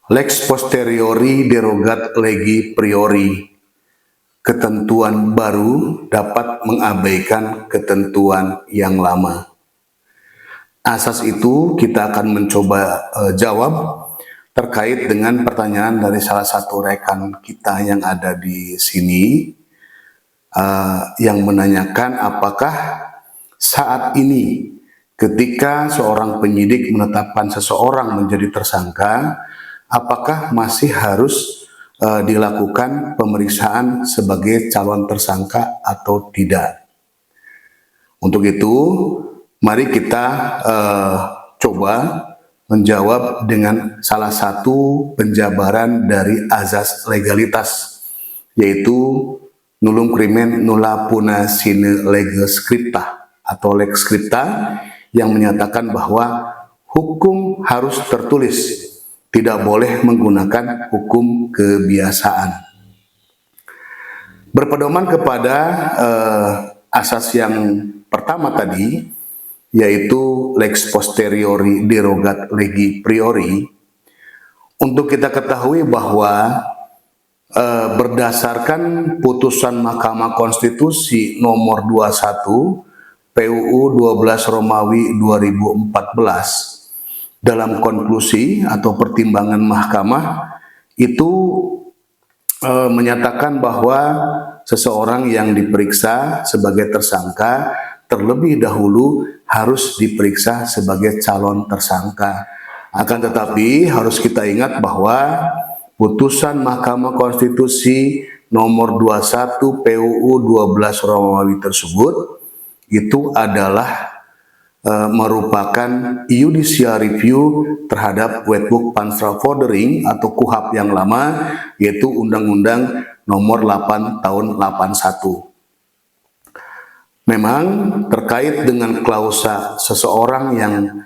Lex posteriori derogat legi priori. Ketentuan baru dapat mengabaikan ketentuan yang lama. Asas itu kita akan mencoba jawab terkait dengan pertanyaan dari salah satu rekan kita yang ada di sini, yang menanyakan apakah saat ini ketika seorang penyidik menetapkan seseorang menjadi tersangka, apakah masih harus dilakukan pemeriksaan sebagai calon tersangka atau tidak. Untuk itu, mari kita coba menjawab dengan salah satu penjabaran dari azas legalitas, yaitu nullum crimen nulla puna sine lege scripta atau lex scripta, yang menyatakan bahwa hukum harus tertulis, tidak boleh menggunakan hukum kebiasaan. Berpedoman kepada asas yang pertama tadi, yaitu lex posteriori derogat legi priori, untuk kita ketahui bahwa berdasarkan putusan Mahkamah Konstitusi nomor 21 PUU 12 Romawi 2014, dalam konklusi atau pertimbangan mahkamah itu menyatakan bahwa seseorang yang diperiksa sebagai tersangka terlebih dahulu harus diperiksa sebagai calon tersangka. Akan tetapi harus kita ingat bahwa putusan Mahkamah Konstitusi nomor 21 PUU 12 Romawi tersebut itu adalah merupakan judicial review terhadap Wetboek Panstrafvordering atau KUHP yang lama, yaitu Undang-Undang nomor 8 tahun 81. Memang terkait dengan klausa seseorang yang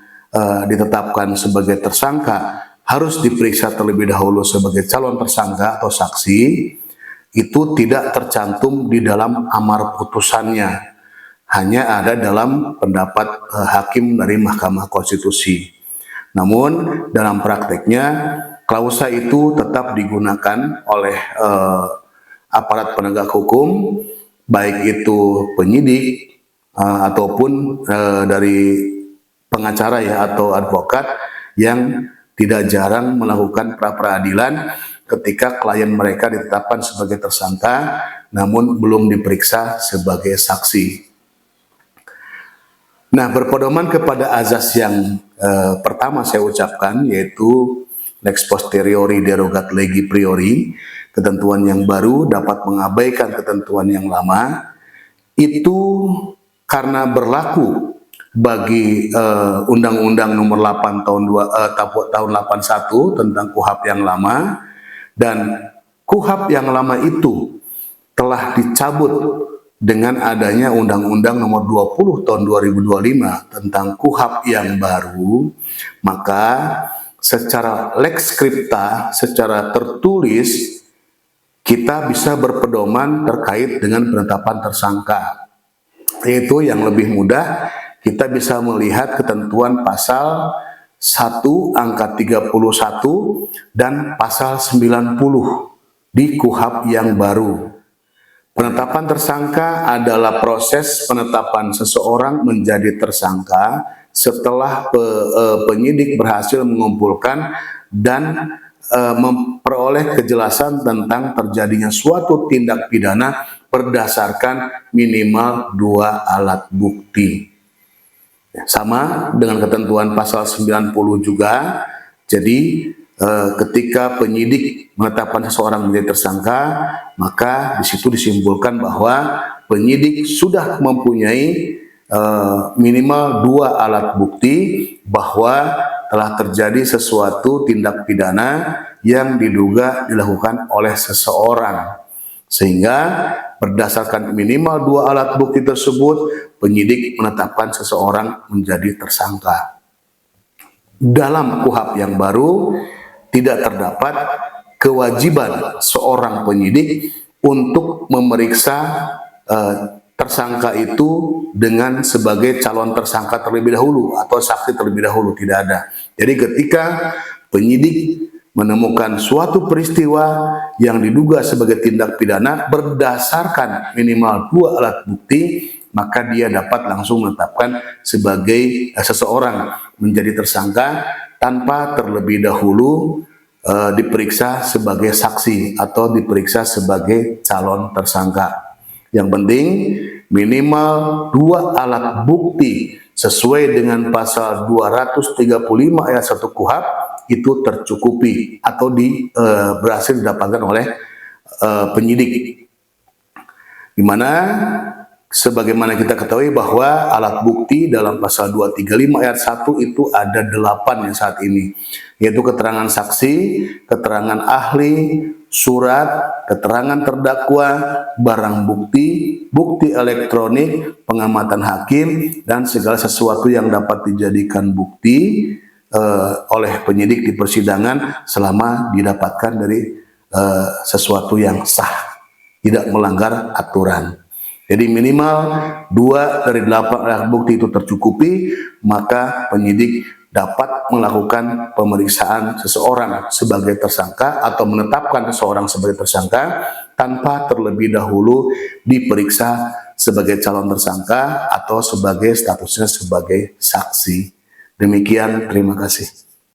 ditetapkan sebagai tersangka harus diperiksa terlebih dahulu sebagai calon tersangka atau saksi, itu tidak tercantum di dalam amar putusannya. Hanya ada dalam pendapat hakim dari Mahkamah Konstitusi. Namun dalam prakteknya klausa itu tetap digunakan oleh aparat penegak hukum, baik itu penyidik ataupun dari pengacara ya atau advokat yang tidak jarang melakukan pra-peradilan ketika klien mereka ditetapkan sebagai tersangka namun belum diperiksa sebagai saksi. Nah, berpedoman kepada azas yang pertama saya ucapkan, yaitu lex posteriori derogat legi priori, ketentuan yang baru dapat mengabaikan ketentuan yang lama, itu karena berlaku bagi Undang-Undang nomor 8 tahun 81 tentang KUHP yang lama, dan KUHP yang lama itu telah dicabut dengan adanya Undang-Undang nomor 20 tahun 2025 tentang KUHP yang baru, maka secara lex scripta, secara tertulis, kita bisa berpedoman terkait dengan penetapan tersangka. Yaitu yang lebih mudah, kita bisa melihat ketentuan pasal 1 angka 31 dan pasal 90 di KUHP yang baru. Penetapan tersangka adalah proses penetapan seseorang menjadi tersangka setelah penyidik berhasil mengumpulkan dan memperoleh kejelasan tentang terjadinya suatu tindak pidana berdasarkan minimal 2 alat bukti. Sama dengan ketentuan pasal 90 juga. Jadi ketika penyidik menetapkan seseorang menjadi tersangka, maka di situ disimpulkan bahwa penyidik sudah mempunyai minimal 2 alat bukti bahwa telah terjadi sesuatu tindak pidana yang diduga dilakukan oleh seseorang. Sehingga berdasarkan minimal 2 alat bukti tersebut, penyidik menetapkan seseorang menjadi tersangka. Dalam KUHP yang baru tidak terdapat kewajiban seorang penyidik untuk memeriksa tersangka itu dengan sebagai calon tersangka terlebih dahulu atau saksi terlebih dahulu, tidak ada. Jadi ketika penyidik menemukan suatu peristiwa yang diduga sebagai tindak pidana berdasarkan minimal 2 alat bukti, maka dia dapat langsung menetapkan sebagai seseorang menjadi tersangka tanpa terlebih dahulu diperiksa sebagai saksi atau diperiksa sebagai calon tersangka. Yang penting minimal 2 alat bukti sesuai dengan pasal 235 ayat 1 KUHP itu tercukupi atau berhasil didapatkan oleh penyidik. Di mana sebagaimana kita ketahui bahwa alat bukti dalam pasal 235 ayat 1 itu ada 8 yang saat ini, yaitu keterangan saksi, keterangan ahli, surat, keterangan terdakwa, barang bukti, bukti elektronik, pengamatan hakim, dan segala sesuatu yang dapat dijadikan bukti oleh penyidik di persidangan selama didapatkan dari sesuatu yang sah, tidak melanggar aturan. Jadi minimal 2 dari 8 alat bukti itu tercukupi, maka penyidik dapat melakukan pemeriksaan seseorang sebagai tersangka atau menetapkan seseorang sebagai tersangka tanpa terlebih dahulu diperiksa sebagai calon tersangka atau sebagai statusnya sebagai saksi. Demikian, terima kasih.